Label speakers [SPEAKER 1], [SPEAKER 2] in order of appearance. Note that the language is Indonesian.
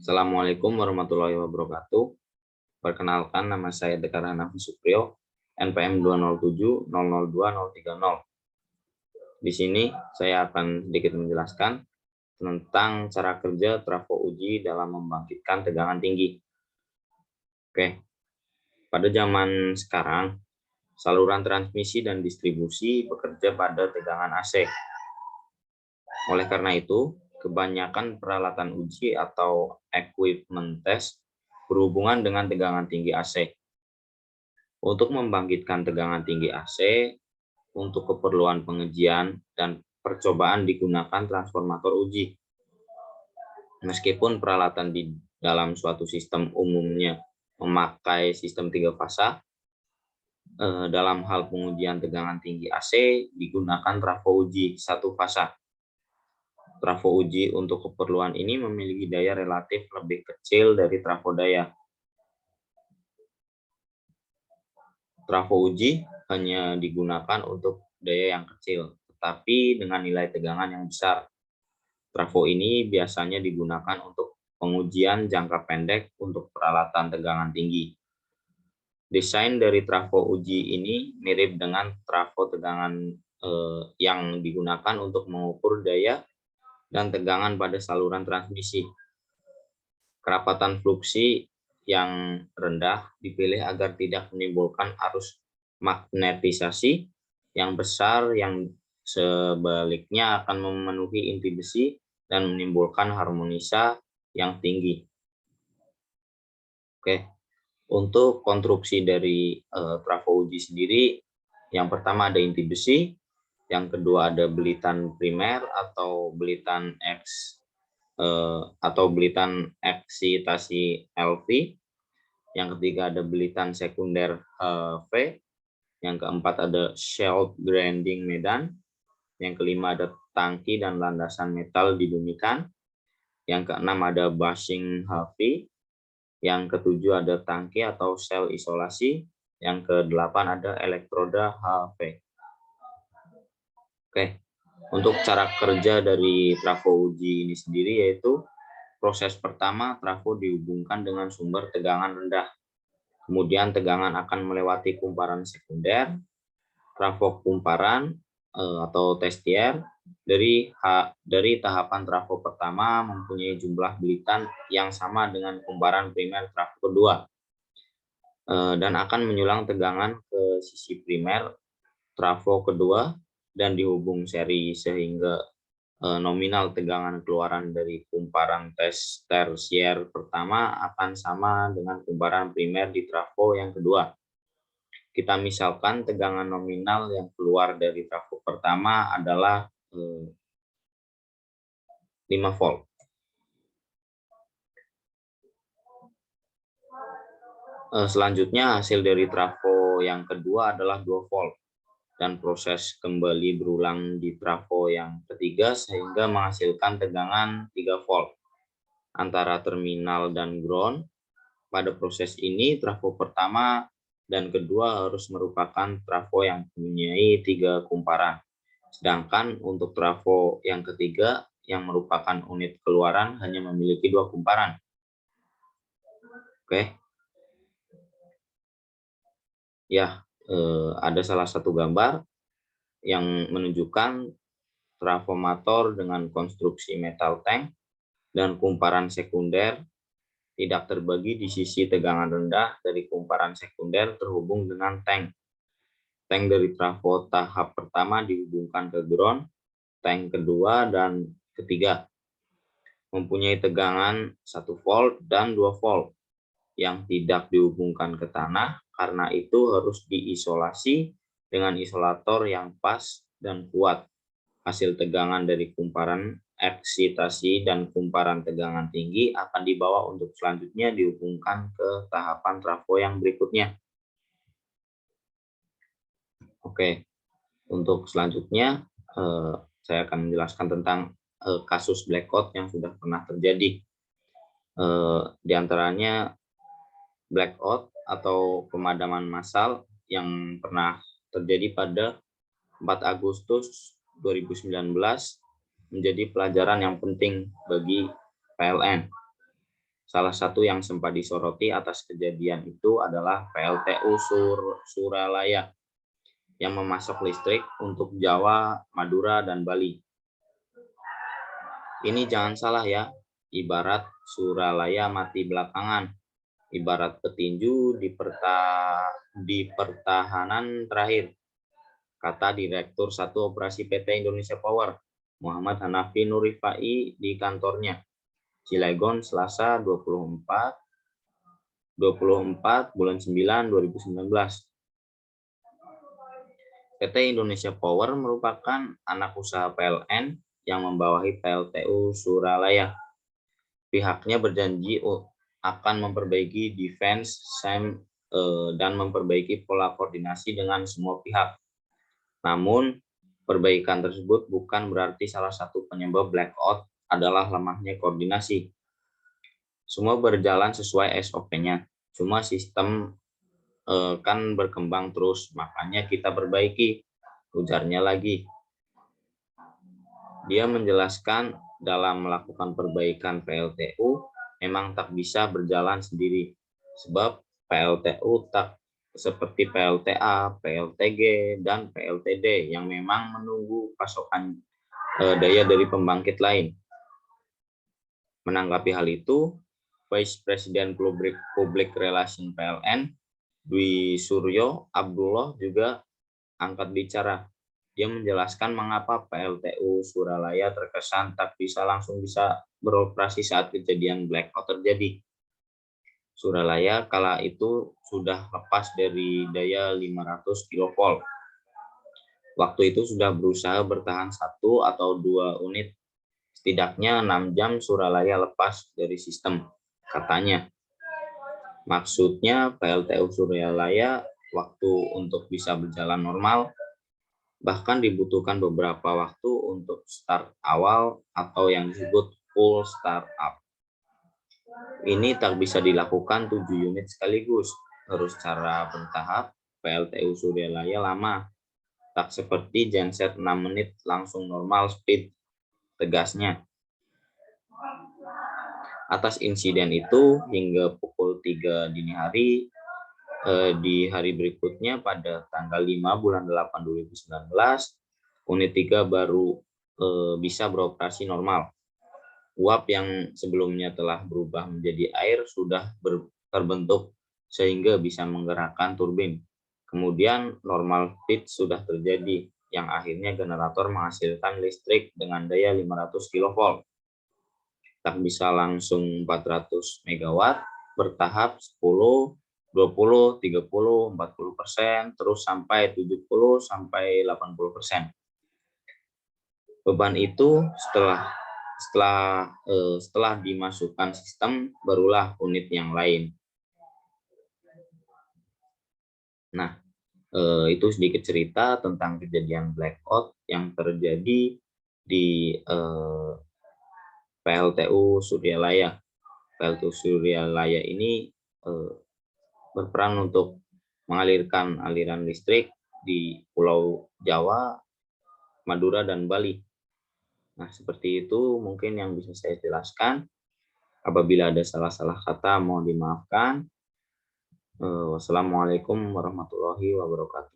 [SPEAKER 1] Assalamualaikum warahmatullahi wabarakatuh. Perkenalkan, nama saya Dekar Hanafi Suprio, NPM 207002030. Di sini saya akan sedikit menjelaskan tentang cara kerja trafo uji dalam membangkitkan tegangan tinggi. Oke, pada zaman sekarang, saluran transmisi dan distribusi bekerja pada tegangan AC. Oleh karena itu, kebanyakan peralatan uji atau equipment test berhubungan dengan tegangan tinggi AC. Untuk membangkitkan tegangan tinggi AC, untuk keperluan pengujian dan percobaan digunakan transformator uji. Meskipun peralatan di dalam suatu sistem umumnya memakai sistem 3 fasa, dalam hal pengujian tegangan tinggi AC digunakan trafo uji 1 fasa. Trafo uji untuk keperluan ini memiliki daya relatif lebih kecil dari trafo daya. Trafo uji hanya digunakan untuk daya yang kecil, tetapi dengan nilai tegangan yang besar. Trafo ini biasanya digunakan untuk pengujian jangka pendek untuk peralatan tegangan tinggi. Desain dari trafo uji ini mirip dengan trafo tegangan yang digunakan untuk mengukur daya dan tegangan pada saluran transmisi. Kerapatan fluksi yang rendah dipilih agar tidak menimbulkan arus magnetisasi yang besar yang sebaliknya akan memenuhi inti besi dan menimbulkan harmonisa yang tinggi. Oke, untuk konstruksi dari trafo uji sendiri, yang pertama ada inti besi, yang kedua ada belitan primer atau belitan eksitasi LV, yang ketiga ada belitan sekunder V, yang keempat ada shell grinding medan, yang kelima ada tangki dan landasan metal didumikan, yang keenam ada bushing HV, yang ketujuh ada tangki atau sel isolasi, yang kedelapan ada elektroda HV. Oke, untuk cara kerja dari trafo uji ini sendiri yaitu proses pertama, trafo dihubungkan dengan sumber tegangan rendah. Kemudian tegangan akan melewati kumparan sekunder, trafo kumparan atau testier. Dari tahapan trafo pertama mempunyai jumlah belitan yang sama dengan kumparan primer trafo kedua. Dan akan menyulang tegangan ke sisi primer trafo kedua dan dihubung seri sehingga nominal tegangan keluaran dari kumparan tersier pertama akan sama dengan kumparan primer di trafo yang kedua. Kita misalkan tegangan nominal yang keluar dari trafo pertama adalah 5 volt. Selanjutnya hasil dari trafo yang kedua adalah 2 volt. Dan proses kembali berulang di trafo yang ketiga sehingga menghasilkan tegangan 3 volt antara terminal dan ground. Pada proses ini trafo pertama dan kedua harus merupakan trafo yang mempunyai 3 kumparan. Sedangkan untuk trafo yang ketiga yang merupakan unit keluaran hanya memiliki 2 kumparan. Oke. Ya, ada salah satu gambar yang menunjukkan transformator dengan konstruksi metal tank dan kumparan sekunder tidak terbagi di sisi tegangan rendah dari kumparan sekunder terhubung dengan tank. Tank dari trafo tahap pertama dihubungkan ke ground, tank kedua dan ketiga mempunyai tegangan 1 volt dan 2 volt yang tidak dihubungkan ke tanah, karena itu harus diisolasi dengan isolator yang pas dan kuat. Hasil tegangan dari kumparan eksitasi dan kumparan tegangan tinggi akan dibawa untuk selanjutnya dihubungkan ke tahapan trafo yang berikutnya. Oke, untuk selanjutnya saya akan menjelaskan tentang kasus blackout yang sudah pernah terjadi. Di antaranya blackout atau pemadaman massal yang pernah terjadi pada 4 Agustus 2019 menjadi pelajaran yang penting bagi PLN. Salah satu yang sempat disoroti atas kejadian itu adalah PLTU Suralaya yang memasok listrik untuk Jawa, Madura, dan Bali. Ini jangan salah ya, ibarat Suralaya mati belakangan, ibarat petinju di pertahanan terakhir, kata Direktur 1 Operasi PT Indonesia Power, Muhammad Hanafi Nurifai di kantornya, Cilegon, Selasa 24 bulan 9 2019. PT Indonesia Power merupakan anak usaha PLN yang membawahi PLTU Suralaya. Pihaknya berjanji akan memperbaiki defense dan memperbaiki pola koordinasi dengan semua pihak. Namun, perbaikan tersebut bukan berarti salah satu penyebab blackout adalah lemahnya koordinasi. Semua berjalan sesuai SOP-nya, cuma sistem kan berkembang terus, makanya kita perbaiki, ujarnya lagi. Dia menjelaskan dalam melakukan perbaikan PLTU memang tak bisa berjalan sendiri, sebab PLTU tak seperti PLTA, PLTG, dan PLTD yang memang menunggu pasokan daya dari pembangkit lain. Menanggapi hal itu, Vice President Public Relation PLN, Dwi Suryo Abdullah juga angkat bicara. Dia menjelaskan mengapa PLTU Suralaya terkesan tak langsung bisa beroperasi saat kejadian blackout terjadi. Suralaya kala itu sudah lepas dari daya 500 kV. Waktu itu sudah berusaha bertahan 1 atau 2 unit. Setidaknya 6 jam Suralaya lepas dari sistem, katanya. Maksudnya PLTU Suralaya waktu untuk bisa berjalan normal, bahkan dibutuhkan beberapa waktu untuk start awal atau yang disebut full startup. Ini tak bisa dilakukan 7 unit sekaligus, harus secara bertahap. PLTU Suralaya lama, tak seperti genset 6 menit langsung normal speed, tegasnya. Atas insiden itu, hingga pukul 3 dini hari, di hari berikutnya pada tanggal 5 bulan 8 2019, unit 3 baru bisa beroperasi normal. Uap yang sebelumnya telah berubah menjadi air sudah terbentuk sehingga bisa menggerakkan turbin. Kemudian normal feed sudah terjadi, yang akhirnya generator menghasilkan listrik dengan daya 500 kV. Tak bisa langsung 400 MW, bertahap 10, 20, 30, 40%, terus sampai 70 sampai 80%. Beban itu setelah dimasukkan sistem, barulah unit yang lain. Nah, itu sedikit cerita tentang kejadian blackout yang terjadi di PLTU Suralaya. PLTU Suralaya ini berperan untuk mengalirkan aliran listrik di Pulau Jawa, Madura, dan Bali. Nah, seperti itu mungkin yang bisa saya jelaskan. Apabila ada salah-salah kata, mohon dimaafkan. Wassalamualaikum warahmatullahi wabarakatuh.